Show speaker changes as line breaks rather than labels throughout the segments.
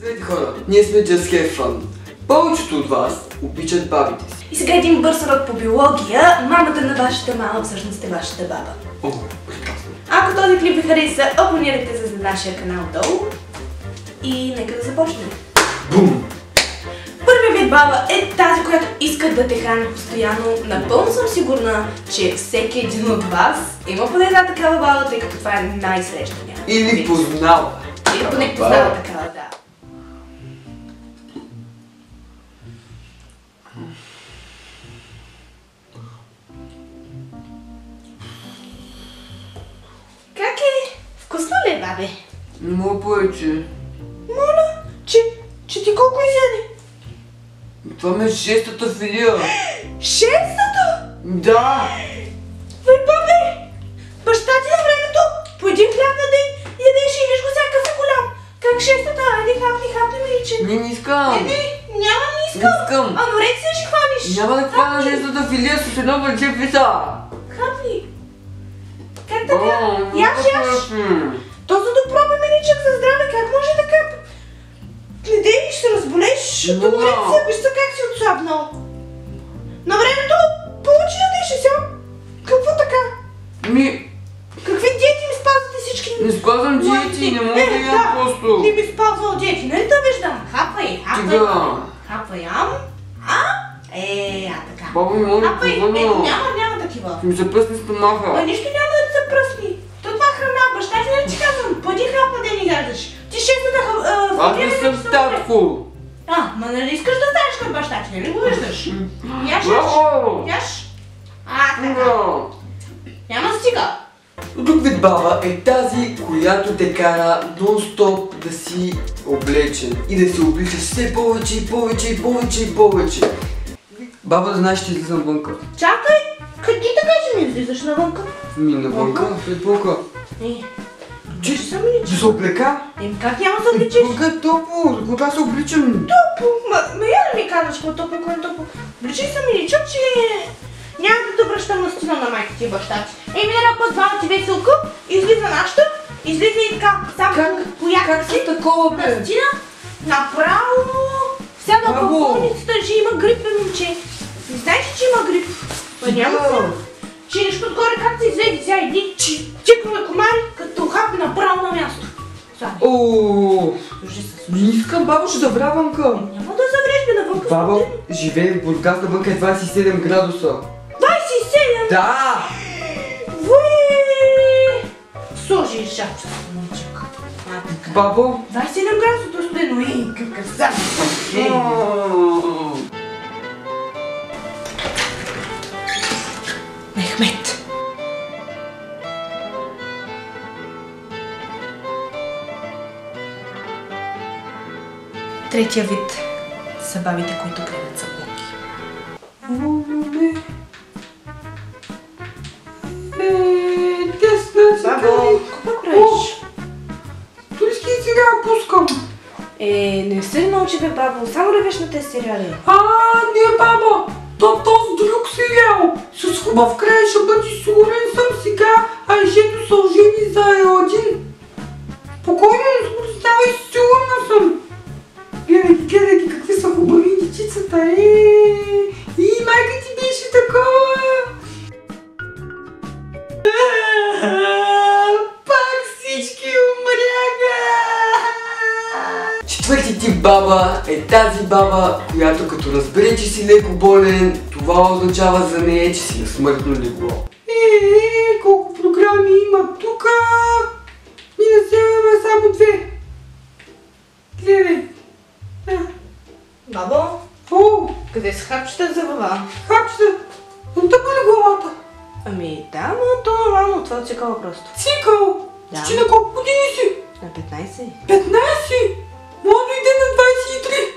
Здравейте хора, ние сме Just Have Fun. Повечето от вас обичат бабите си.
И сега един бърз урок по биология. Мамата на вашата мама всъщност е вашата баба.
О, прекрасно.
Ако този клип ви хареса, абонирайте се за нашия канал долу. И нека да започнем.
Бум!
Първият вид баба е тази, която иска да те храни постоянно. Напълно съм сигурна, че всеки един от вас има поне една такава баба, тъй като това е най-срещания.
Или познава.
Или поне познава такава, да. Как е? Вкусно ли е, бабе?
Не мога повече.
Моля, че ти колко изяде?
Това ми е шестата филия.
Шестата?
Да!
Бе, бабе! Баща ти на времето по един хляб на ден ядеше и виж го сега какъв е голям. Как шестата? Айде хапни миличе.
Не искам.
Не искам.
Не искам.
Анорексия ще хванеш.
Няма да хвана шестата филия с едно парче пица.
Хапни. Как така? Яш. То за да пробва миличък за здраве, как може така? Не дей, ще се разболеш от анорексия, виж са как си отслабнал. На времето получи да деше сега. Какво така? Какви диети ми спазвате всички?
Не спазвам диети, не мога да ям просто.
Не ми спазвал диети, нали да виждам? Хапвай. Хапвай, така.
Баба ми моля,
Хапвай, няма такива.
ми се пръсни стомаха.
Нищо няма да се пръсни. То това храна, баща ти не ти казвам, по един хляб на ден и ядеш. Ти шестата
Аз не съм татко.
Ма нали искаш да станеш към баща ти, нали го виждаш? Яш. Така. Няма стига.
Друг вид баба е тази, която те кара нон-стоп да си облечен и да се обличаш все повече и повече и повече и повече. Баба да знаеш, че излизам вънка.
Чакай, къде ти така ще ми излизаш навънка?
Навънка? Пред болка.
Че съм ли?
Да се облека?
Как няма да обличиш?
Болка е топло, кога се обличам?
Топло? Я да ми казваш какво е топло, кое е топло. Обличай се миличък, че няма да връщам на стена на майка ти и баща ти. Минава път два ти веселка, излиза нашата, излиза и така, само пояка си,
такова, бе?
на стена, направо, сега на болницата, че има грип, бе, момче. Не знаеш ли, че има грип? Няма сега. Че нещо отгоре как се излезе сега едни чикове комари, като хапи направо на място.
Не искам, бабо, ще завря вънка.
Няма да завреш, бе, навънка.
Баба живее в Бургас, навънка е 27 градуса.
27?
Да!
Сложи и шапчета, момчек.
Бабо?
27 градусото студено, какъв Мехмет. Третия вид са бабите, които гледат събунки. Бабо, какво правиш?
Турски сериал пускам.
Не се научи, бе, бабо, само ревеш на тези сериали.
Не, баба, този друг сериал с хубав край ще бъде, сигурен съм сега, а и жето са ожени за един. Спокойно, ставай, сигурна съм. Гледай какви са хубави дечицата, и майка ти беше такова. Пак всички умряха. Четвърти тип баба е тази баба, която като разбере, че си леко болен, това означава за нея, че си на смъртно легло. Колко програми има тука? Ми не вземаме само две. Гледай.
Бабо? Къде са хапчета за баба?
Хапчета? Но тъпа ли главата?
Да, но то нормално, това цикъла просто.
Цикъл?
Да.
Ти на колко години си?
На 15.
15? Мога да иде на 23.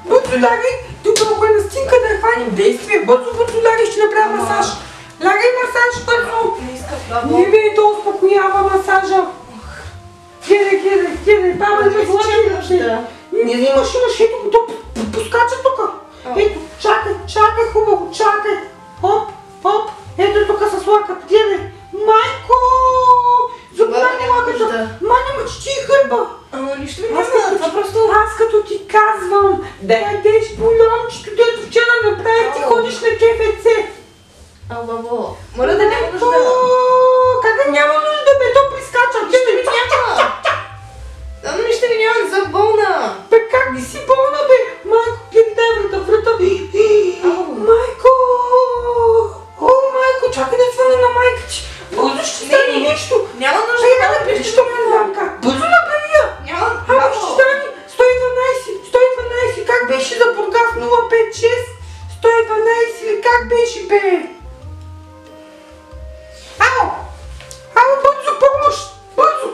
Бързо лягай, тук ако е настинка да я хванем действие. Бързо лягай, ще направя масаж. Лягай масаж, бързо.
Не искам, бабо.
Не ме то успокоява масажа. Гледай, баба да ме вложи. Не имаш ето, то поскача тук. Ето, чакай хубаво, чакай. Хоп. Ето тук с лакът, гледай. Майко! Зубна лаката. Маня, мъчти и хърба.
Нищо ми не става, това просто
Къде ж бульончето, дето вчера направих, ти ходиш на КФЦ?
Бабо, моля да няма нужда.
Как няма нужда, бе, то прискача.
Нищо ми няма. Нищо ми няма, не съм болна.
Бе, как не си болна, бе? Майко, гледай врата. Майко! О, майко, чакай да звъна на майка ти. Бързо ще стане нещо.
Няма нужда да направиш.
Що ме знам как? Бързо направи я.
Няма.
Ама ще стане. 112. Как беше за Бургас 056? 112 или как беше, бе? Ало, бързо, помощ! Бързо!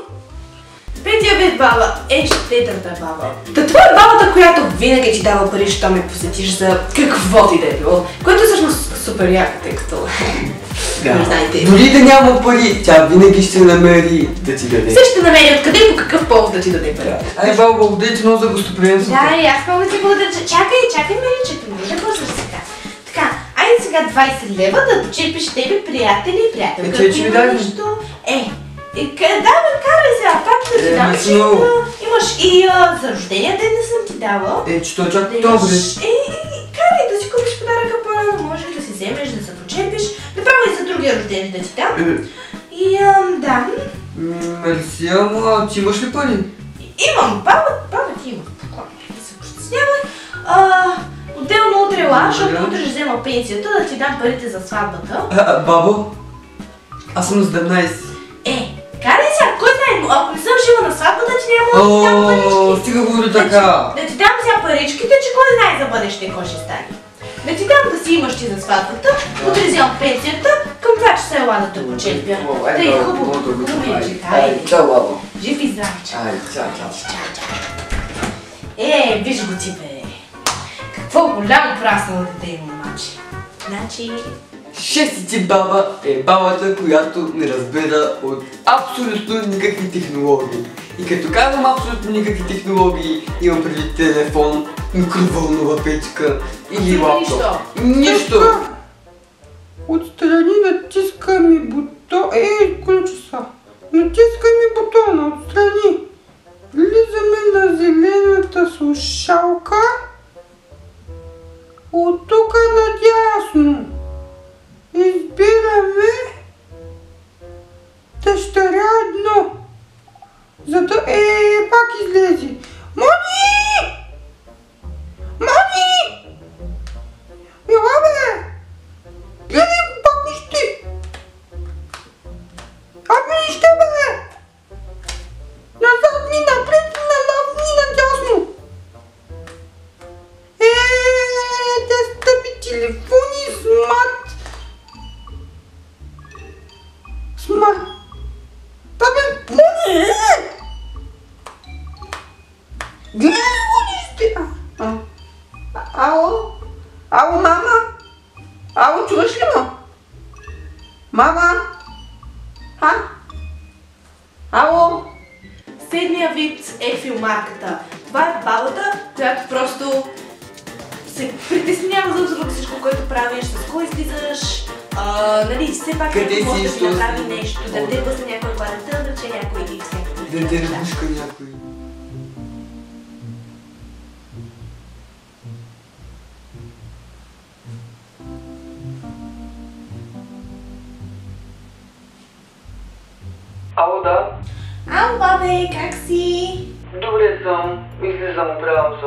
Петия вид баба, четвъртата баба. Та това е бабата, която винаги ти дава пари, що ме посетиш за каквото и да е било. Което е всъщност супер яко, тъй като... Не знаете.
Дори да няма пари, тя винаги ще намери да ти даде.
Все ще намери откъде и по какъв повод да ти даде пари.
Ай, баба, благодаря ти много за гостоприемството.
Да, и аз много ти благодаря. Чакай, Маричето, не да бързаш сега. Така, айде сега 20 лева да почерпиш тебе, приятели и приятелка.
Че ми дай
нещо. Да, бе, карай сега, пак да ти дам, че имаш и за рождения ден не съм ти дала.
Че той чак добре.
Карай да си купиш подаръка по-рано, може да си вземеш, да се почерпиш, направо и за другия рожден да ти дам. И да.
Мерси, ама ти имаш ли пари?
Имам, баба ти има. Да се постеснява. Отделно утре ела, защото утре ще взема пенсията, да ти дам парите за сватбата.
Бабо, аз съм на 17.
Карай сега, кой знае, ако не съм жива на сватбата, ти няма да ти дам парички.
Стига говори така.
Да ти дам сега паричките, че кой знае за бъдеще какво ще стане. Да ти дам да си имаш ти за сватбата, утре вземам пенсията, към 2 часа ела да те почерпя. Тъй хубаво, хайде.
Чао, бабо.
Жив и здрав, чао.
Чао.
Виж го ти, бе. Какво голямо праснало дете има, момаче. Значи...
Шести ти баба е бабата, която не разбира от абсолютно никакви технологии. И като казвам абсолютно никакви технологии, имам предвид телефон, микроволнова печка или лаптоп. Нищо!
Отстрани натискаме бутон. Ключи са. Натискаме бутона, отстрани. Влизаме на зелената слушалка. От тук надясно. Избираме дъщеря 1. За да пак излезе. Мони! Ела, бе! Гледай го, пак нищи! Нищи, бе! Назад ни, напред ни, наляво ни, надясно! Те стъпи телефони, смарт! Мони! Гледай го, нищи! Ало, мама? Ало, чуваш ли ме? Мама? Ало?
Седмия вид е филмарката. Това е бабата, която просто се притеснява за абсолютно всичко, което правиш, с кой излизаш, нали, все пак някой може да ти направи нещо, да те бъсне някой кладата, да рече някой и всякакви.
Да те ръбушка някой. Ало, да?
Ало, бабе, как си?
Добре съм. Излизам, оправям се.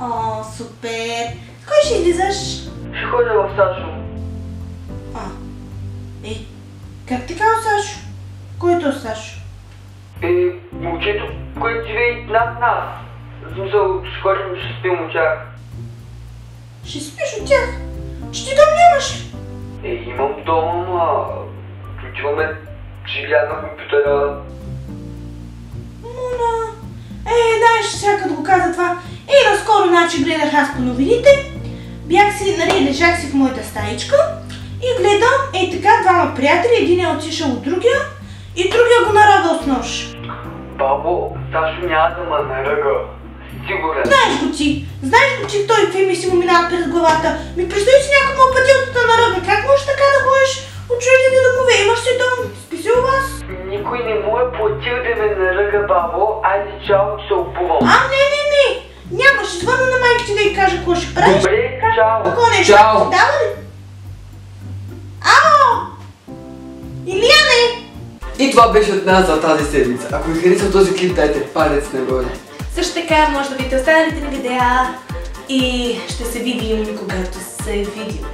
О, супер. С кой ще излизаш?
Ще ходя в Сашо.
Как ти казва Сашо? Който е Сашо?
Момчето, което живее над нас. В смисъл, ще ходим, ще спим от тях.
Ще спиш от тях? Че ти дом нямаш ли?
Имам дома, ама... Отиваме живея на компютъра.
Знаеш, сега като го каза това. Наскоро, значи, гледах аз по новините. Бях си, лежах си в моята стаичка и гледам, така, двама приятели, един е отишъл от другия и другия го наръгал с нож.
Бабо, Сашо няма да ме наръга. Сигурен.
Знаеш го ти, той какви мисли му минават през главата. Представи си някой му пъти от да наръга. Как можеш така да ходиш от чуждени домове? Имаш си дом, спи си у вас.
Никой не му е платил да ме наръга, бабо. Айде, чао, че се обувам.
Не. Нямаш, звънна на майка ти да й ти кажа какво ще правиш.
Добре, чао.
Какво нещо?
Чао.
Дава ли? Ало! Илияне!
И това беше от нас за тази седмица. Ако ви харесва този клип, дайте палец нагоре.
Също така може да видите останалите ни видеа и ще се видим, когато се видим.